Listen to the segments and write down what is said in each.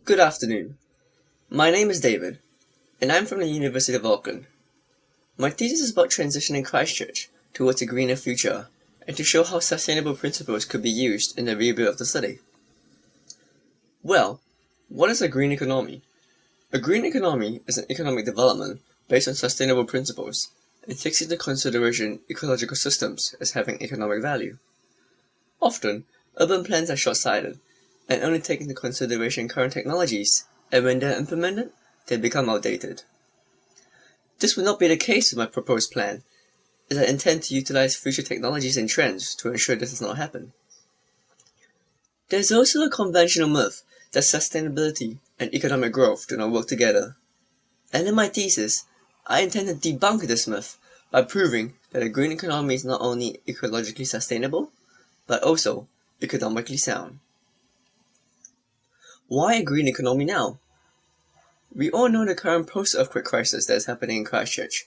Good afternoon. My name is David, and I'm from the University of Auckland. My thesis is about transitioning Christchurch towards a greener future, and to show how sustainable principles could be used in the rebuild of the city. Well, what is a green economy? A green economy is an economic development based on sustainable principles and takes into consideration ecological systems as having economic value. Often, urban plans are short-sighted and only take into consideration current technologies, and when they are implemented, they become outdated. This will not be the case with my proposed plan, as I intend to utilize future technologies and trends to ensure this does not happen. There is also a conventional myth that sustainability and economic growth do not work together, and in my thesis, I intend to debunk this myth by proving that a green economy is not only ecologically sustainable, but also economically sound. Why a green economy now? We all know the current post-earthquake crisis that is happening in Christchurch.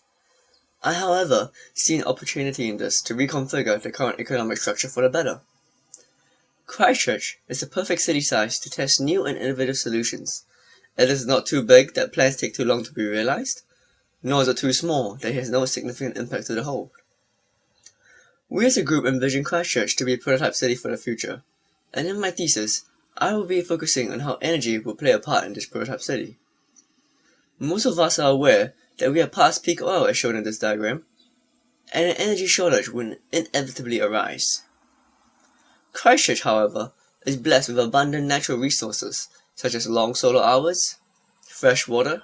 I, however, see an opportunity in this to reconfigure the current economic structure for the better. Christchurch is the perfect city size to test new and innovative solutions. It is not too big that plans take too long to be realized, nor is it too small that it has no significant impact to the whole. We as a group envision Christchurch to be a prototype city for the future, and in my thesis, I will be focusing on how energy will play a part in this prototype city. Most of us are aware that we are past peak oil as shown in this diagram, and an energy shortage will inevitably arise. Christchurch, however, is blessed with abundant natural resources such as long solar hours, fresh water,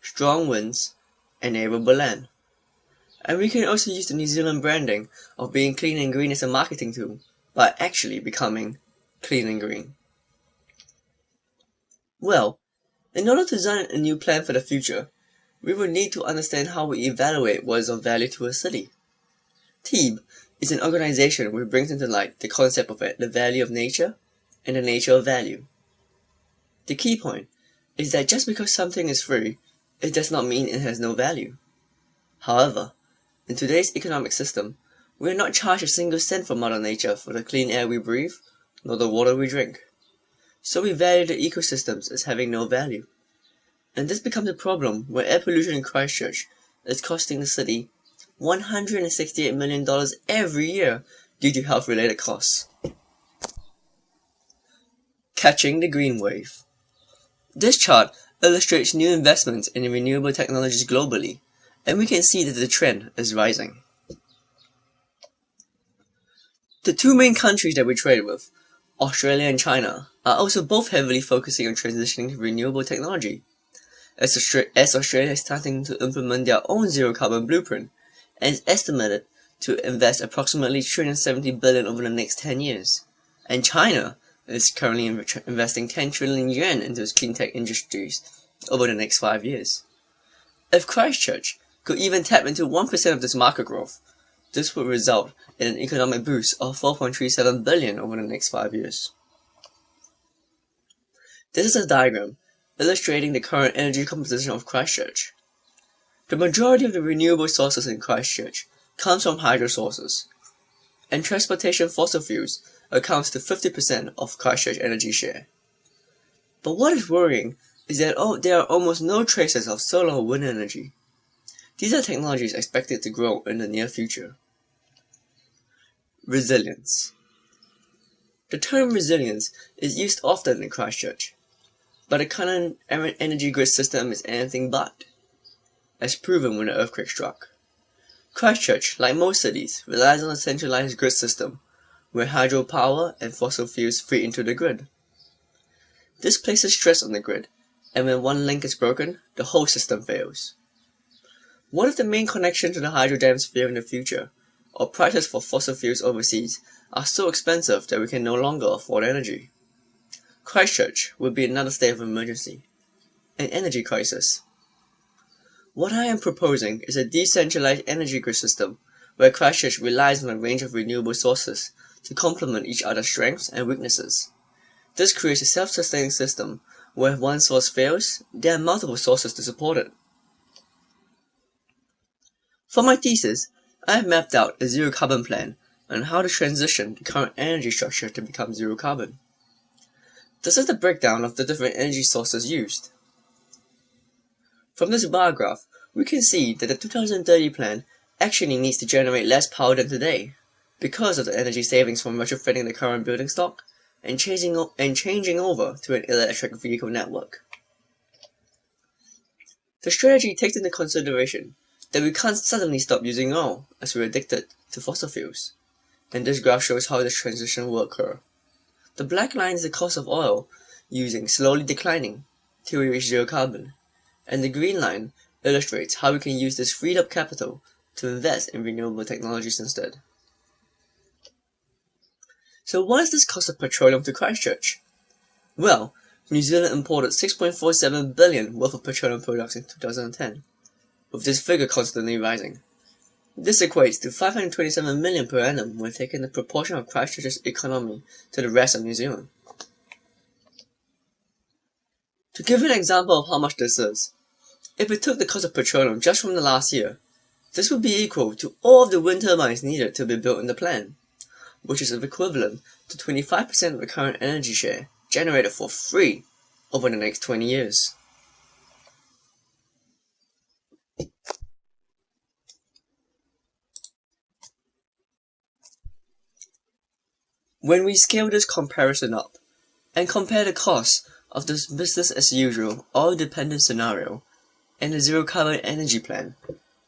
strong winds, and arable land. And we can also use the New Zealand branding of being clean and green as a marketing tool by actually becoming clean and green. Well, in order to design a new plan for the future, we will need to understand how we evaluate what is of value to a city. TEEB is an organization which brings into light the concept of the value of nature and the nature of value. The key point is that just because something is free, it does not mean it has no value. However, in today's economic system, we are not charged a single cent from Mother Nature for the clean air we breathe, nor the water we drink. So we value the ecosystems as having no value. And this becomes a problem where air pollution in Christchurch is costing the city $168 million every year due to health-related costs. Catching the green wave. This chart illustrates new investments in renewable technologies globally, and we can see that the trend is rising. The two main countries that we trade with, Australia and China, are also both heavily focusing on transitioning to renewable technology, as Australia is starting to implement their own zero-carbon blueprint, and is estimated to invest approximately $370 billion over the next 10 years, and China is currently investing 10 trillion yuan into its clean tech industries over the next 5 years. If Christchurch could even tap into 1% of this market growth, this would result in an economic boost of $4.37 billion over the next 5 years. This is a diagram illustrating the current energy composition of Christchurch. The majority of the renewable sources in Christchurch comes from hydro sources, and transportation fossil fuels accounts to 50% of Christchurch energy share. But what is worrying is that there are almost no traces of solar or wind energy. These are technologies expected to grow in the near future. Resilience. The term resilience is used often in Christchurch, but the current energy grid system is anything but, as proven when the earthquake struck. Christchurch, like most cities, relies on a centralized grid system, where hydropower and fossil fuels feed into the grid. This places stress on the grid, and when one link is broken, the whole system fails. What if the main connection to the hydro dams fail in the future, or prices for fossil fuels overseas are so expensive that we can no longer afford energy? Christchurch would be another state of emergency, an energy crisis. What I am proposing is a decentralized energy grid system where Christchurch relies on a range of renewable sources to complement each other's strengths and weaknesses. This creates a self-sustaining system where if one source fails, there are multiple sources to support it. For my thesis, I have mapped out a zero-carbon plan on how to transition the current energy structure to become zero-carbon. This is the breakdown of the different energy sources used. From this bar graph, we can see that the 2030 plan actually needs to generate less power than today, because of the energy savings from retrofitting the current building stock and changing over to an electric vehicle network. The strategy takes into consideration that we can't suddenly stop using oil as we're addicted to fossil fuels, and this graph shows how this transition will occur. The black line is the cost of oil using slowly declining till we reach zero carbon, and the green line illustrates how we can use this freed up capital to invest in renewable technologies instead. So what is this cost of petroleum to Christchurch? Well, New Zealand imported 6.47 billion worth of petroleum products in 2010, with this figure constantly rising. This equates to 527 million per annum when taking the proportion of Christchurch's economy to the rest of New Zealand. To give an example of how much this is, if we took the cost of petroleum just from the last year, this would be equal to all of the wind turbines needed to be built in the plan, which is equivalent to 25% of the current energy share generated for free over the next 20 years. When we scale this comparison up and compare the cost of this business as usual oil-dependent scenario and the zero carbon energy plan,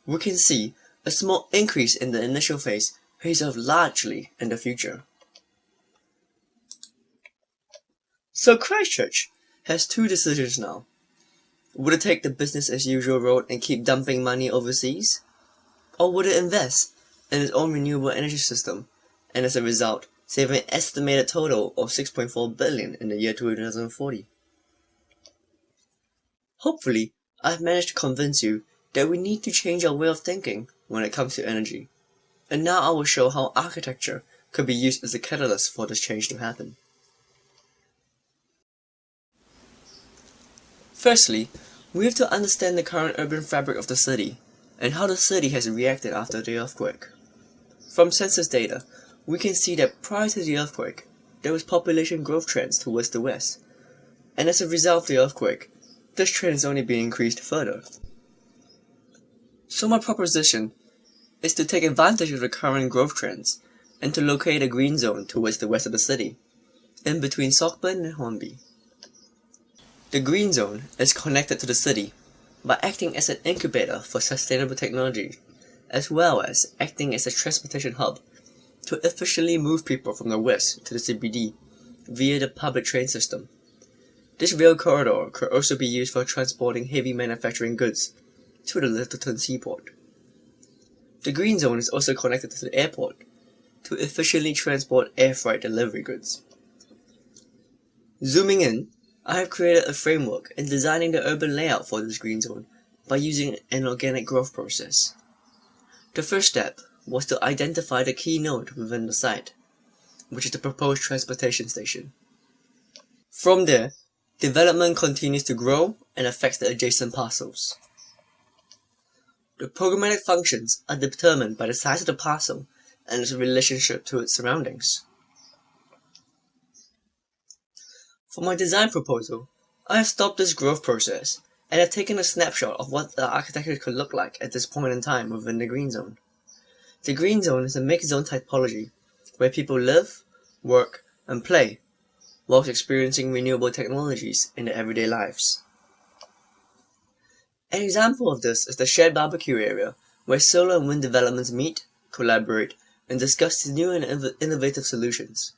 we can see a small increase in the initial phase pays off largely in the future. So Christchurch has two decisions now. Would it take the business as usual road and keep dumping money overseas? Or would it invest in its own renewable energy system and as a result save an estimated total of 6.4 billion in the year 2040? Hopefully, I've managed to convince you that we need to change our way of thinking when it comes to energy. And now I will show how architecture could be used as a catalyst for this change to happen. Firstly, we have to understand the current urban fabric of the city and how the city has reacted after the earthquake. From census data, we can see that prior to the earthquake, there was population growth trends towards the west, and as a result of the earthquake, this trend has only been increased further. So my proposition is to take advantage of the current growth trends and to locate a green zone towards the west of the city, in between Sockburn and Hornby. The green zone is connected to the city by acting as an incubator for sustainable technology, as well as acting as a transportation hub to efficiently move people from the west to the CBD via the public train system. This rail corridor could also be used for transporting heavy manufacturing goods to the Lyttelton seaport. The green zone is also connected to the airport to efficiently transport air freight delivery goods. Zooming in, I have created a framework in designing the urban layout for this green zone by using an organic growth process. The first step was to identify the key node within the site, which is the proposed transportation station. From there, development continues to grow and affects the adjacent parcels. The programmatic functions are determined by the size of the parcel and its relationship to its surroundings. For my design proposal, I have stopped this growth process and have taken a snapshot of what the architecture could look like at this point in time within the green zone. The green zone is a mixed zone typology where people live, work, and play whilst experiencing renewable technologies in their everyday lives. An example of this is the shared barbecue area where solar and wind developments meet, collaborate, and discuss new and innovative solutions.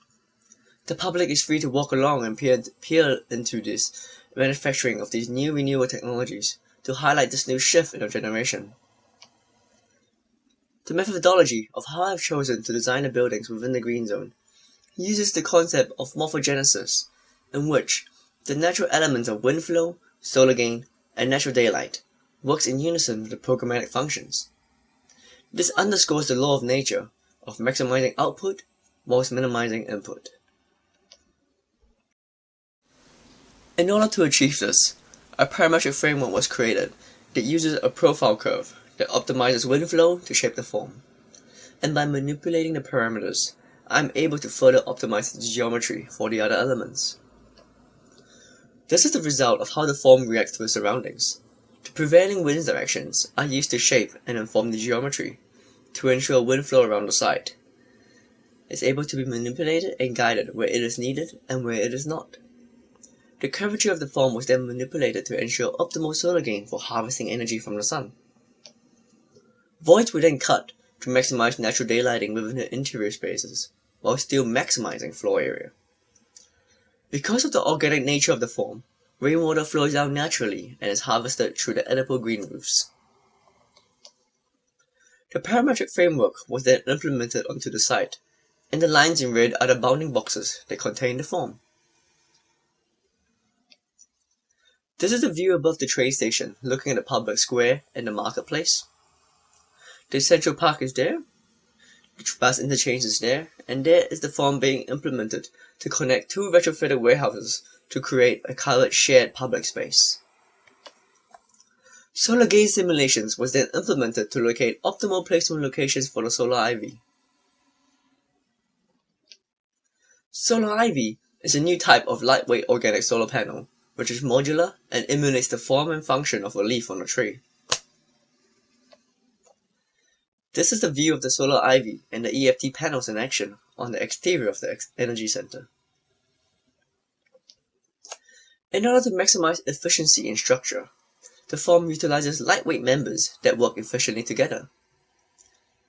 The public is free to walk along and peer into this manufacturing of these new renewable technologies to highlight this new shift in our generation. The methodology of how I've chosen to design the buildings within the green zone uses the concept of morphogenesis, in which the natural elements of wind flow, solar gain, and natural daylight works in unison with the programmatic functions. This underscores the law of nature of maximizing output whilst minimizing input. In order to achieve this, a parametric framework was created that uses a profile curve that optimizes wind flow to shape the form. And by manipulating the parameters, I'm able to further optimize the geometry for the other elements. This is the result of how the form reacts to its surroundings. The prevailing wind directions are used to shape and inform the geometry to ensure wind flow around the site. It's able to be manipulated and guided where it is needed and where it is not. The curvature of the form was then manipulated to ensure optimal solar gain for harvesting energy from the sun. Voids were then cut to maximize natural daylighting within the interior spaces, while still maximizing floor area. Because of the organic nature of the form, rainwater flows down naturally and is harvested through the edible green roofs. The parametric framework was then implemented onto the site, and the lines in red are the bounding boxes that contain the form. This is the view above the train station, looking at the public square and the marketplace. The Central Park is there, the bus interchange is there, and there is the form being implemented to connect two retrofitted warehouses to create a covered shared public space. Solar gain simulations was then implemented to locate optimal placement locations for the solar ivy. Solar ivy is a new type of lightweight organic solar panel, which is modular and emulates the form and function of a leaf on a tree. This is the view of the solar ivy and the EFT panels in action on the exterior of the energy center. In order to maximize efficiency in structure, the form utilizes lightweight members that work efficiently together.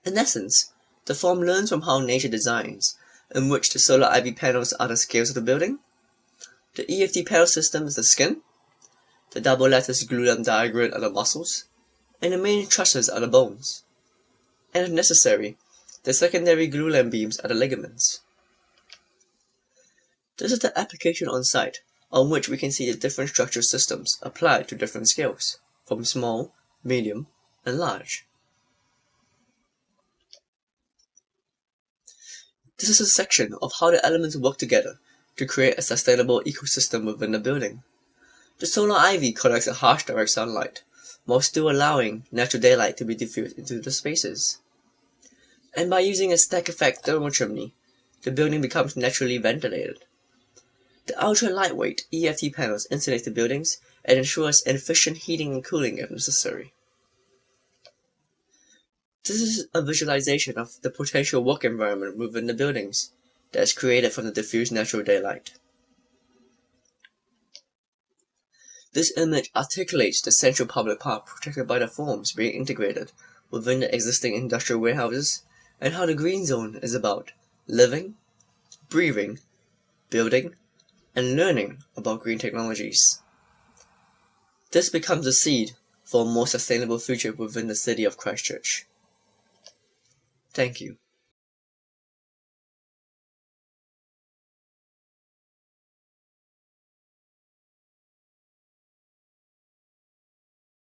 In essence, the form learns from how nature designs, in which the solar ivy panels are the scales of the building, the EFT panel system is the skin, the double lattice glue-lump diagram are the muscles, and the main trusses are the bones. And if necessary, the secondary glue-lamp beams are the ligaments. This is the application on site, on which we can see the different structure systems applied to different scales, from small, medium, and large. This is a section of how the elements work together to create a sustainable ecosystem within the building. The solar ivy collects a harsh direct sunlight, while still allowing natural daylight to be diffused into the spaces. And by using a stack effect thermal chimney, the building becomes naturally ventilated. The ultra-lightweight EFT panels insulate the buildings and ensures efficient heating and cooling if necessary. This is a visualization of the potential work environment within the buildings that is created from the diffused natural daylight. This image articulates the central public park protected by the forms being integrated within the existing industrial warehouses, and how the green zone is about living, breathing, building, and learning about green technologies. This becomes a seed for a more sustainable future within the city of Christchurch. Thank you.